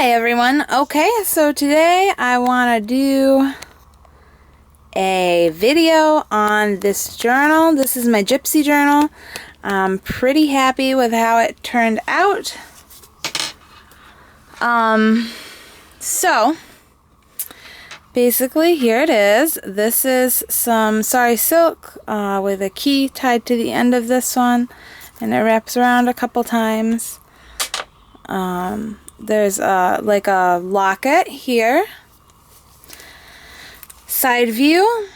Hi everyone. Okay, so today I want to do a video on this journal. This is my Gypsy journal. I'm pretty happy with how it turned out. So basically here it is. This is some sari silk with a key tied to the end of this one, and it wraps around a couple times. There's like a locket here, side view,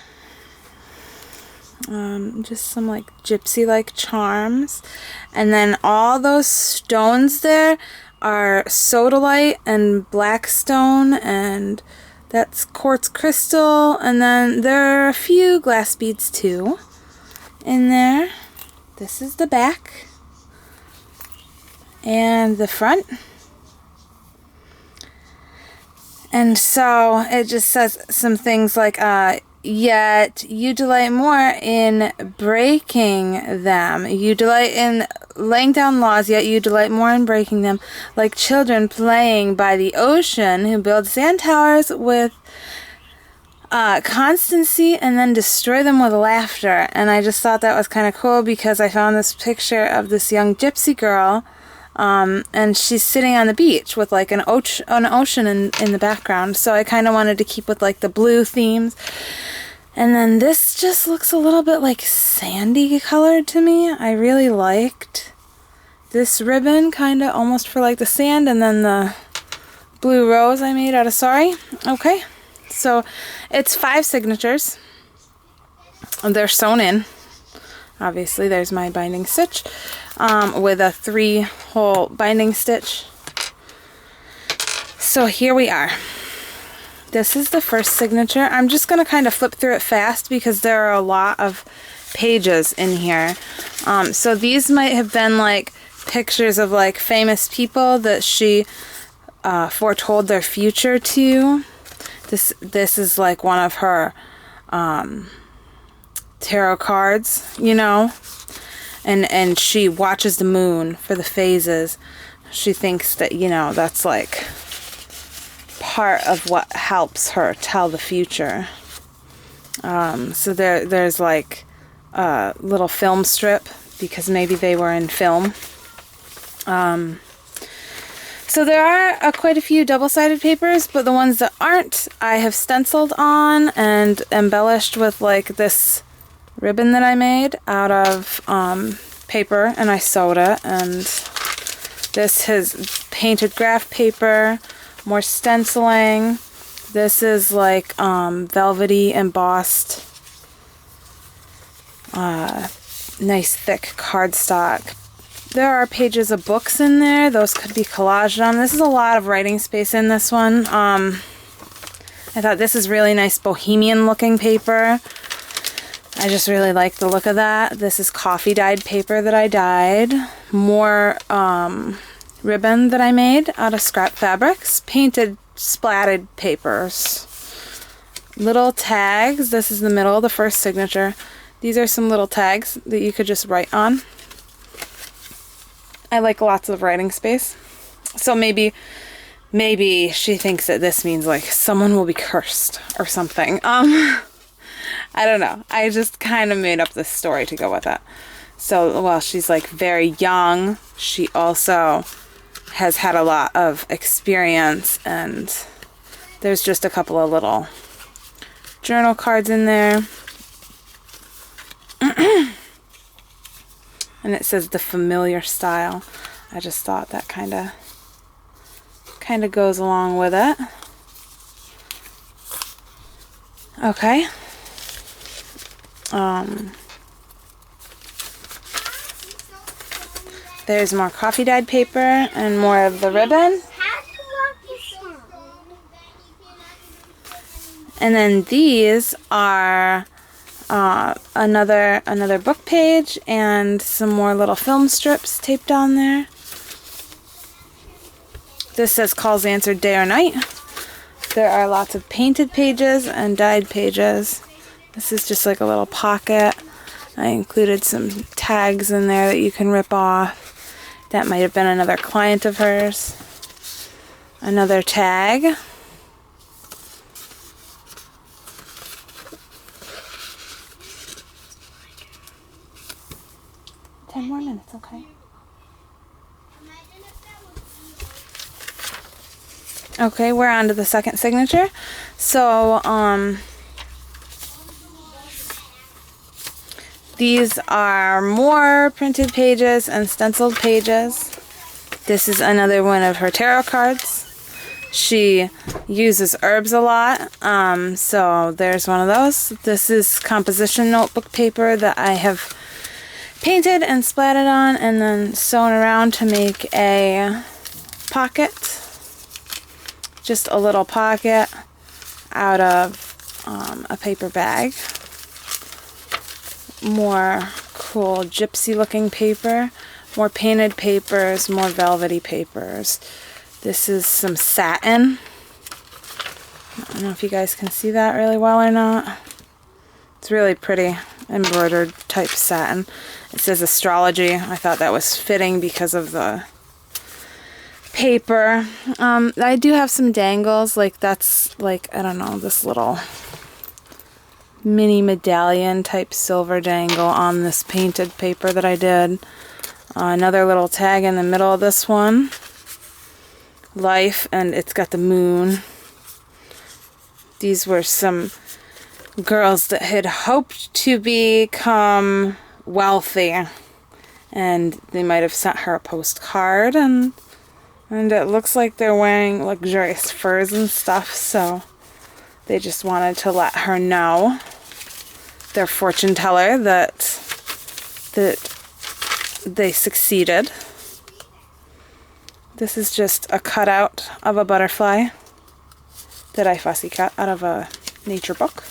just some like gypsy-like charms, and then all those stones there are sodalite and black stone, and that's quartz crystal, and then there are a few glass beads too in there. This is the back and the front. And so it just says some things like, yet you delight more in breaking them. You delight in laying down laws, yet you delight more in breaking them. Like children playing by the ocean who build sand towers with constancy and then destroy them with laughter. And I just thought that was kind of cool because I found this picture of this young gypsy girl. And she's sitting on the beach with like an ocean in the background. So I kind of wanted to keep with like the blue themes. And then this just looks a little bit like sandy colored to me. I really liked this ribbon, kind of almost for like the sand, and then the blue rose I made out of sari. Okay, so it's 5 signatures. They're sewn in. Obviously there's my binding stitch with a 3-hole binding stitch. So here we are. This is the first signature. I'm just going to kind of flip through it fast because there are a lot of pages in here. So these might have been like pictures of like famous people that she foretold their future to. This is like one of her tarot cards, you know, and she watches the moon for the phases. She thinks that, you know, that's like part of what helps her tell the future. So there's like a little film strip because maybe they were in film. So there are quite a few double-sided papers, but the ones that aren't I have stenciled on and embellished with like this ribbon that I made out of paper, and I sewed it, and this is painted graph paper, more stenciling. This is like velvety embossed nice thick cardstock. There are pages of books in there. Those could be collaged on. This is a lot of writing space in this one. I thought this is really nice bohemian looking paper. I just really like the look of that. This is coffee dyed paper that I dyed. More ribbon that I made out of scrap fabrics. Painted splatted papers. Little tags. This is the middle of the first signature. These are some little tags that you could just write on. I like lots of writing space. So maybe she thinks that this means like someone will be cursed or something. I don't know. I just kind of made up this story to go with it. So while she's like very young, she also has had a lot of experience, and there's just a couple of little journal cards in there. And it says the familiar style. I just thought that kind of goes along with it. Okay. There's more coffee dyed paper and more of the ribbon. And then these are another book page and some more little film strips taped on there. This says calls answered day or night. There are lots of painted pages and dyed pages. This is just like a little pocket. I included some tags in there that you can rip off. That might have been another client of hers. Another tag. Ten more minutes, okay. Okay, we're on to the second signature. So, these are more printed pages and stenciled pages. This is another one of her tarot cards. She uses herbs a lot, so there's one of those. This is composition notebook paper that I have painted and splatted on and then sewn around to make a pocket. Just a little pocket out of a paper bag. More cool gypsy looking paper. More painted papers, more velvety papers. This is some satin. I don't know if you guys can see that really well or not. It's really pretty embroidered type satin. It says astrology. I thought that was fitting because of the paper. I do have some dangles, like that's like, I don't know, this little mini medallion type silver dangle on this painted paper that I did. Another little tag in the middle of this one. Life, and it's got the moon. These were some girls that had hoped to become wealthy, and they might have sent her a postcard, and it looks like they're wearing luxurious furs and stuff, so they just wanted to let her know, their fortune teller, that they succeeded. This is just a cutout of a butterfly that I fussy cut out of a nature book.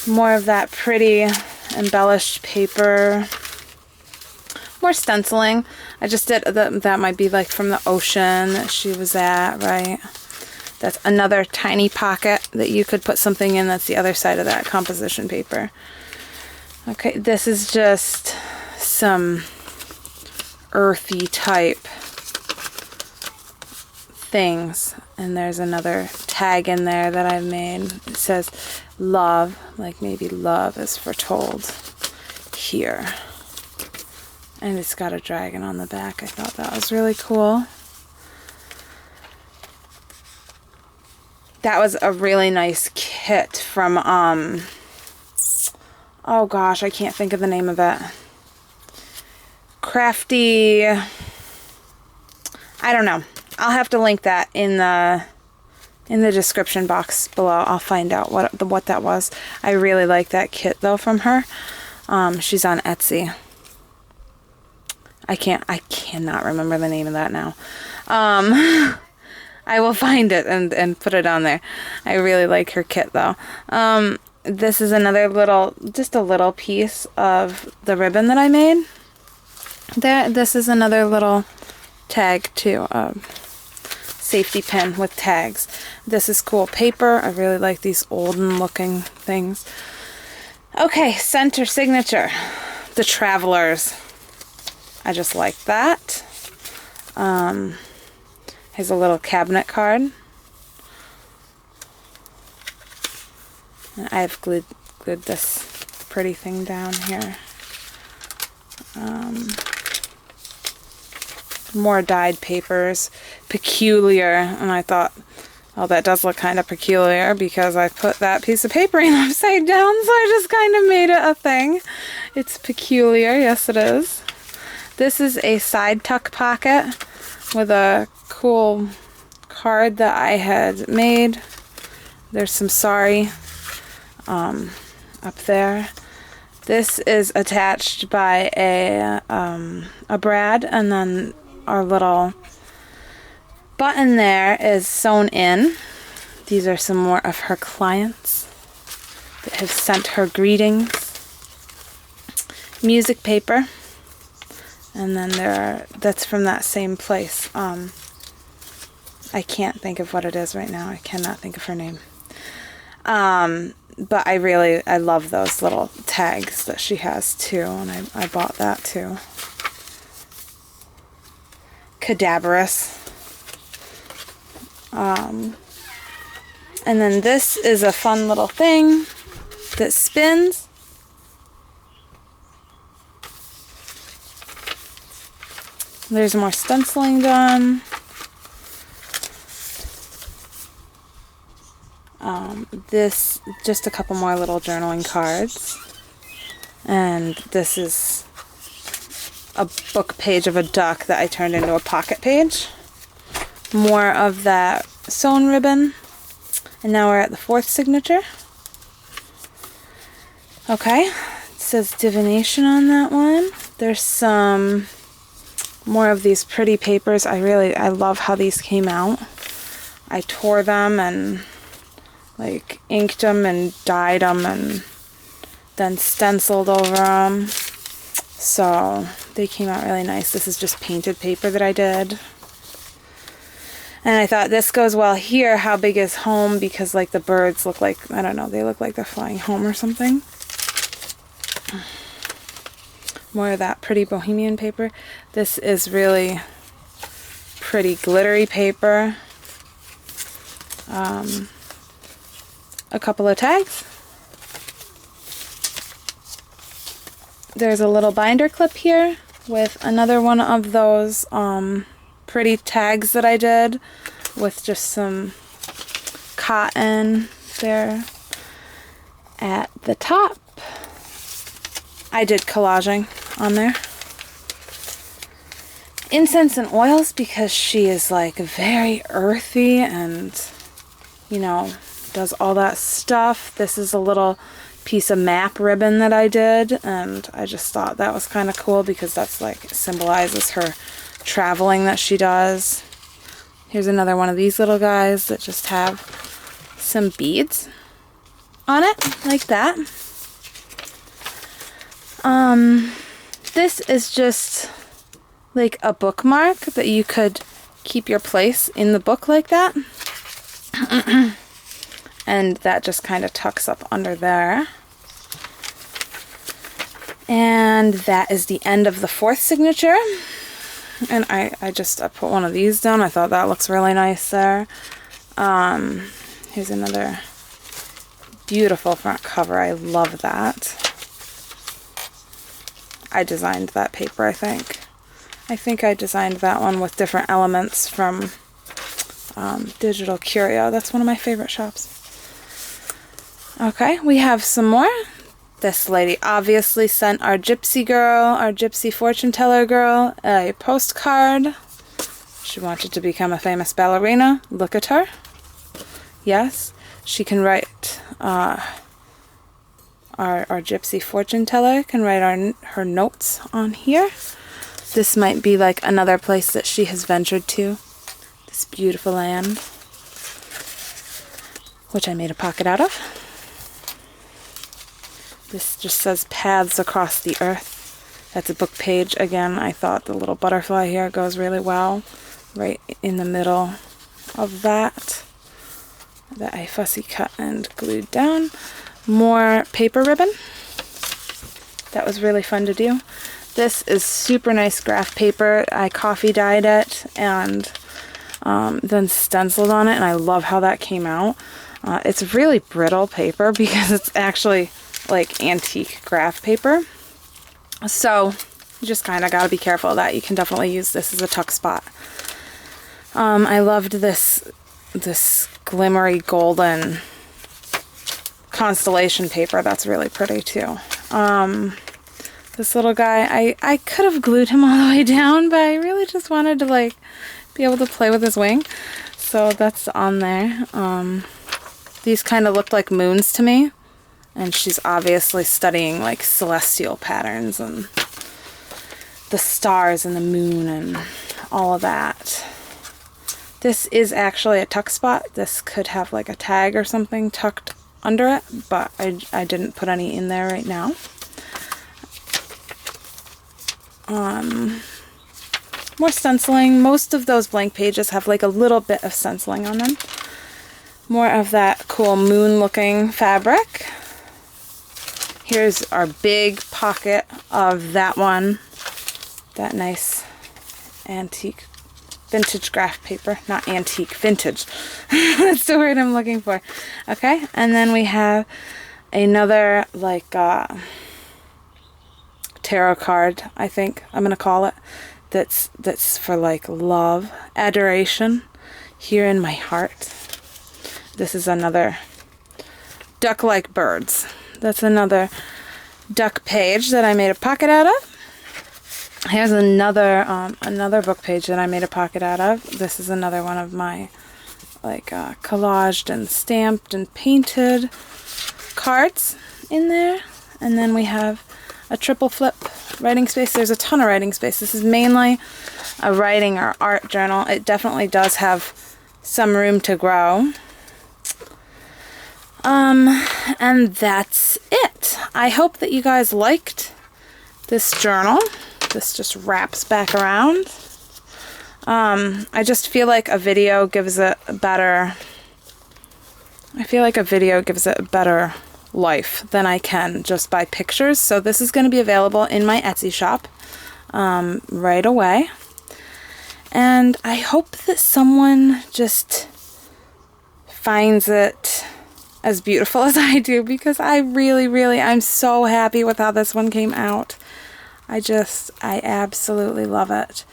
More of that pretty embellished paper. More stenciling. I just did, that might be like from the ocean that she was at, right? That's another tiny pocket that you could put something in. That's the other side of that composition paper. Okay, this is just some earthy type things, and there's another tag in there that I've made. It says love, like maybe love is foretold here, and it's got a dragon on the back. I thought that was really cool. That was a really nice kit from oh gosh, I can't think of the name of it. Crafty, I don't know. I'll have to link that in the description box below. I'll find out what that was. I really like that kit though from her. She's on Etsy. I cannot remember the name of that now. I will find it and put it on there. I really like her kit though. This is another just a little piece of the ribbon that I made. This is another little tag too, safety pin with tags. This is cool paper. I really like these olden looking things. Okay, center signature, the Travelers. I just like that. Here's a little cabinet card. And I've glued this pretty thing down here. More dyed papers, peculiar, and I thought, oh, that does look kind of peculiar because I put that piece of paper in upside down, so I just kind of made it a thing. It's peculiar, yes it is. This is a side tuck pocket with a cool card that I had made. There's some sorry up there. This is attached by a brad, and then our little button there is sewn in. These are some more of her clients that have sent her greetings. Music paper, and then that's from that same place. I can't think of what it is right now. I cannot think of her name. But I love those little tags that she has too, and I bought that too. cadaverous. And then this is a fun little thing that spins. There's more stenciling done. This, just a couple more little journaling cards. And this is a book page of a duck that I turned into a pocket page. More of that sewn ribbon. And now we're at the 4th signature. Okay, it says divination on that one. There's some more of these pretty papers. I love how these came out. I tore them and like inked them and dyed them and then stenciled over them. So they came out really nice. This is just painted paper that I did. And I thought this goes well here. How big is home? Because like the birds look like, I don't know, they look like they're flying home or something. More of that pretty bohemian paper. This is really pretty glittery paper. A couple of tags. There's a little binder clip here with another one of those pretty tags that I did with just some cotton there at the top. I did collaging on there. Incense and oils, because she is like very earthy and, you know, does all that stuff. This is a little piece of map ribbon that I did, and I just thought that was kind of cool because that's like symbolizes her traveling that she does. Here's another one of these little guys that just have some beads on it like that. This is just like a bookmark that you could keep your place in the book like that. And that just kind of tucks up under there. And that is the end of the 4th signature. And I put one of these down. I thought that looks really nice there. Here's another beautiful front cover. I love that. I designed that paper, I think. I think I designed that one with different elements from Digital Curio. That's one of my favorite shops. Okay, we have some more. This lady obviously sent our Gypsy girl, our Gypsy fortune teller girl, a postcard. She wanted to become a famous ballerina. Look at her. Yes, she can write, our Gypsy fortune teller can write her notes on here. This might be like another place that she has ventured to. This beautiful land, which I made a pocket out of. This just says paths across the earth. That's a book page. Again, I thought the little butterfly here goes really well right in the middle of that I fussy cut and glued down. More paper ribbon. That was really fun to do. This is super nice graph paper. I coffee dyed it and then stenciled on it, and I love how that came out. It's really brittle paper because it's actually like antique graph paper. So you just kind of got to be careful of that. You can definitely use this as a tuck spot. I loved this glimmery golden constellation paper. That's really pretty too. This little guy, I could have glued him all the way down, but I really just wanted to like be able to play with his wing. So that's on there. These kind of looked like moons to me. And she's obviously studying like celestial patterns and the stars and the moon and all of that. This is actually a tuck spot. This could have like a tag or something tucked under it, but I didn't put any in there right now. More stenciling. Most of those blank pages have like a little bit of stenciling on them. More of that cool moon looking fabric. Here's our big pocket of that one. That nice antique vintage graph paper, not antique, vintage. That's the word I'm looking for. Okay, and then we have another like tarot card, I think I'm gonna call it, that's for like love, adoration, here in my heart. This is another duck-like birds. That's another duck page that I made a pocket out of. Here's another another book page that I made a pocket out of. This is another one of my like collaged and stamped and painted cards in there. And then we have a triple flip writing space. There's a ton of writing space. This is mainly a writing or art journal. It definitely does have some room to grow. And that's it. I hope that you guys liked this journal. This just wraps back around. I just feel like a video gives it a better, life than I can just by pictures. So this is going to be available in my Etsy shop right away. And I hope that someone just finds it as beautiful as I do, because I really, I'm so happy with how this one came out. I absolutely love it.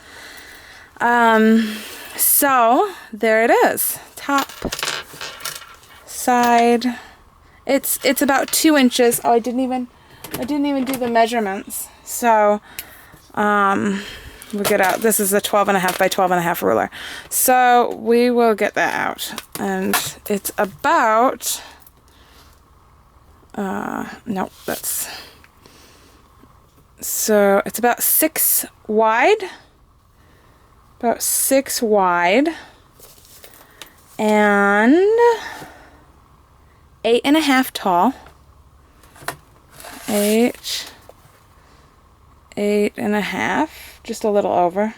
So there it is. Top, side. It's about 2 inches. Oh, I didn't even do the measurements. So we'll get out. This is a 12.5 by 12.5 ruler. So we will get that out. And it's about no, that's, so it's about 6 wide. About 6 wide. And 8.5 tall. 8.5, just a little over.